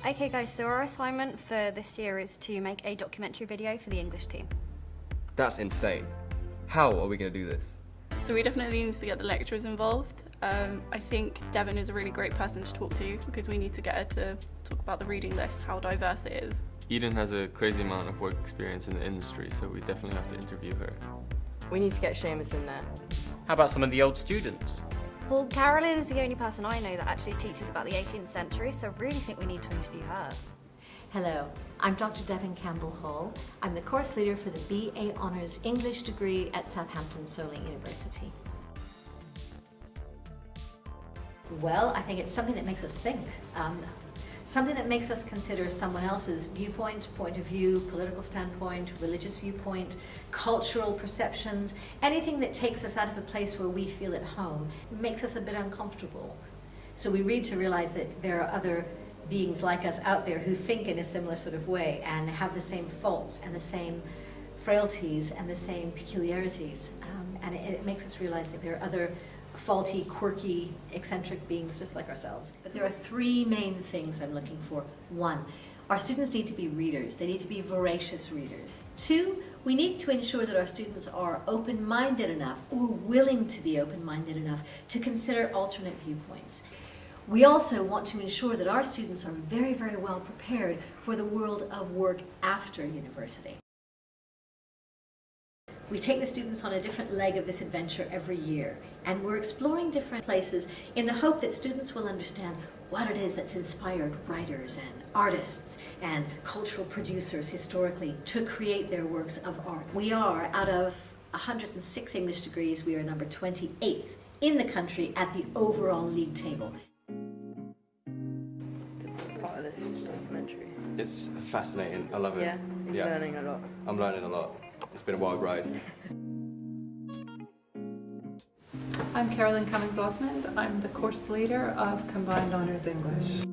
Okay guys, so our assignment for this year is to make a documentary video for the English team. That's insane. How are we going to do this? So we definitely need to get the lecturers involved. I think Devon is a really great person to talk to because we need to get her to talk about the reading list, how diverse it is. Eden has a crazy amount of work experience in the industry, so we definitely have to interview her. We need to get Seamus in there. How about some of the old students? Well, Carolyn is the only person I know that actually teaches about the 18th century, so I really think we need to interview her. Hello, I'm Dr. Devon Campbell-Hall. I'm the course leader for the BA Honours English degree at Southampton Solent University. Well, I think it's something that makes us think. Something that makes us consider someone else's viewpoint, point of view, political standpoint, religious viewpoint, cultural perceptions, anything that takes us out of a place where we feel at home, makes us a bit uncomfortable. So we read to realize that there are other beings like us out there who think in a similar sort of way and have the same faults and the same frailties and the same peculiarities. And it makes us realize that there are other faulty, quirky, eccentric beings just like ourselves. But there are three main things I'm looking for. One, our students need to be readers. They need to be voracious readers. Two, we need to ensure that our students are open-minded enough or willing to be open-minded enough to consider alternate viewpoints. We also want to ensure that our students are very, very well prepared for the world of work after university. We take the students on a different leg of this adventure every year, and we're exploring different places in the hope that students will understand what it is that's inspired writers and artists and cultural producers historically to create their works of art. We are, out of 106 English degrees, we are number 28th in the country at the overall league table. Part of this documentary. It's fascinating. I love it. Yeah, you're learning a lot. I'm learning a lot. It's been a wild ride. I'm Carolyn Cummings-Osmond. I'm the course leader of Combined Honours English.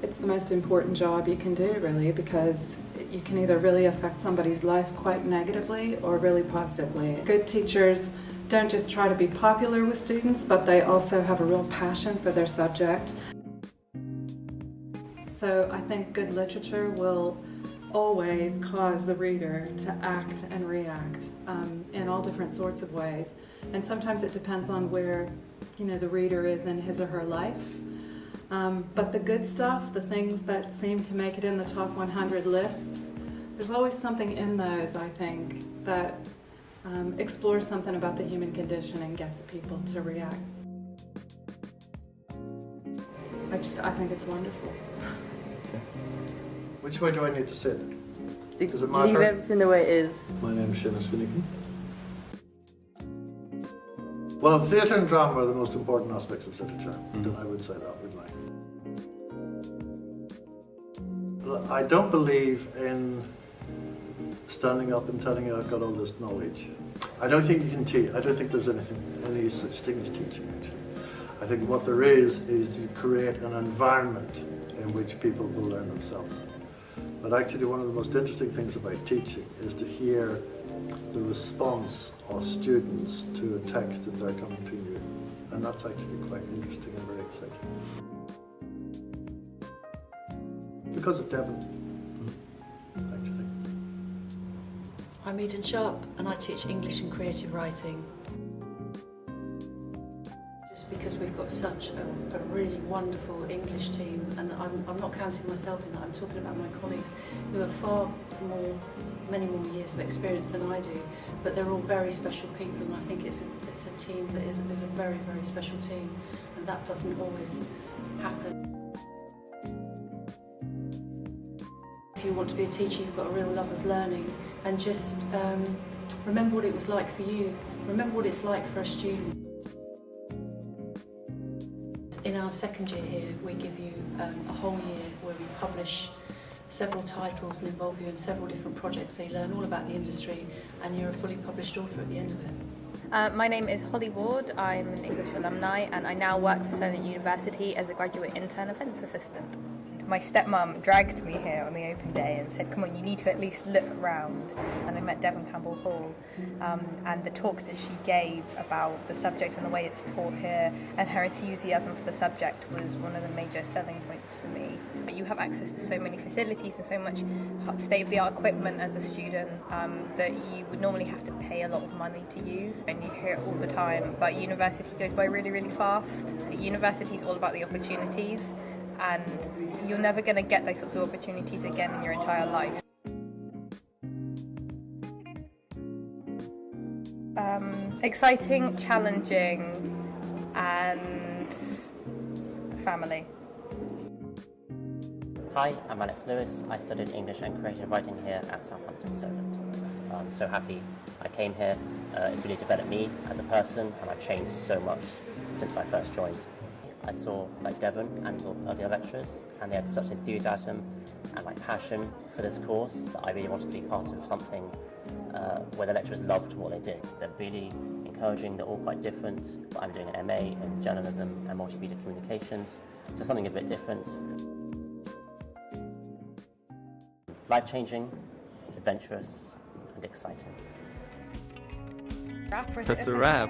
It's the most important job you can do, really, because you can either really affect somebody's life quite negatively or really positively. Good teachers don't just try to be popular with students, but they also have a real passion for their subject. So I think good literature will always cause the reader to act and react in all different sorts of ways. And sometimes it depends on where, the reader is in his or her life. But the good stuff, the things that seem to make it in the top 100 lists, there's always something in those, I think, that explores something about the human condition and gets people to react. I think it's wonderful. Which way do I need to sit? Does it Leave matter? everything the way it is. My name's Seamus Finnegan. Well, theatre and drama are the most important aspects of literature. I would say that, wouldn't I? I don't believe in standing up and telling you I've got all this knowledge. I don't think you can teach. I don't think there's any such thing as teaching, actually. I think what there is to create an environment in which people will learn themselves. But actually one of the most interesting things about teaching is to hear the response of students to a text that they're coming to you. And that's actually quite interesting and very exciting. Because of Devon, actually. I'm Eden Sharp and I teach English and creative writing. Because we've got such a really wonderful English team, and I'm not counting myself in that, I'm talking about my colleagues who have many more years of experience than I do, but they're all very special people, and I think it's a team that is a very, very special team, and that doesn't always happen. If you want to be a teacher, you've got a real love of learning, and just remember what it was like for you, remember what it's like for a student. In our second year here, we give you a whole year where we publish several titles and involve you in several different projects, so you learn all about the industry and you're a fully published author at the end of it. My name is Holly Ward. I'm an English alumni and I now work for Solent University as a graduate intern events assistant. My stepmom dragged me here on the open day and said, come on, you need to at least look around. And I met Devon Campbell Hall, and the talk that she gave about the subject and the way it's taught here and her enthusiasm for the subject was one of the major selling points for me. But you have access to so many facilities and so much state-of-the-art equipment as a student that you would normally have to pay a lot of money to use, and you hear it all the time. But university goes by really, really fast. University is all about the opportunities, and you're never going to get those sorts of opportunities again in your entire life. Exciting, challenging, and family. Hi, I'm Alex Lewis. I studied English and creative writing here at Southampton Solent. I'm so happy I came here. It's really developed me as a person, and I've changed so much since I first joined. I saw Devon and the other lecturers, and they had such enthusiasm and passion for this course that I really wanted to be part of something where the lecturers loved what they did. They're really encouraging, they're all quite different. I'm doing an MA in journalism and multimedia communications, so something a bit different. Life-changing, adventurous, and exciting. That's a wrap.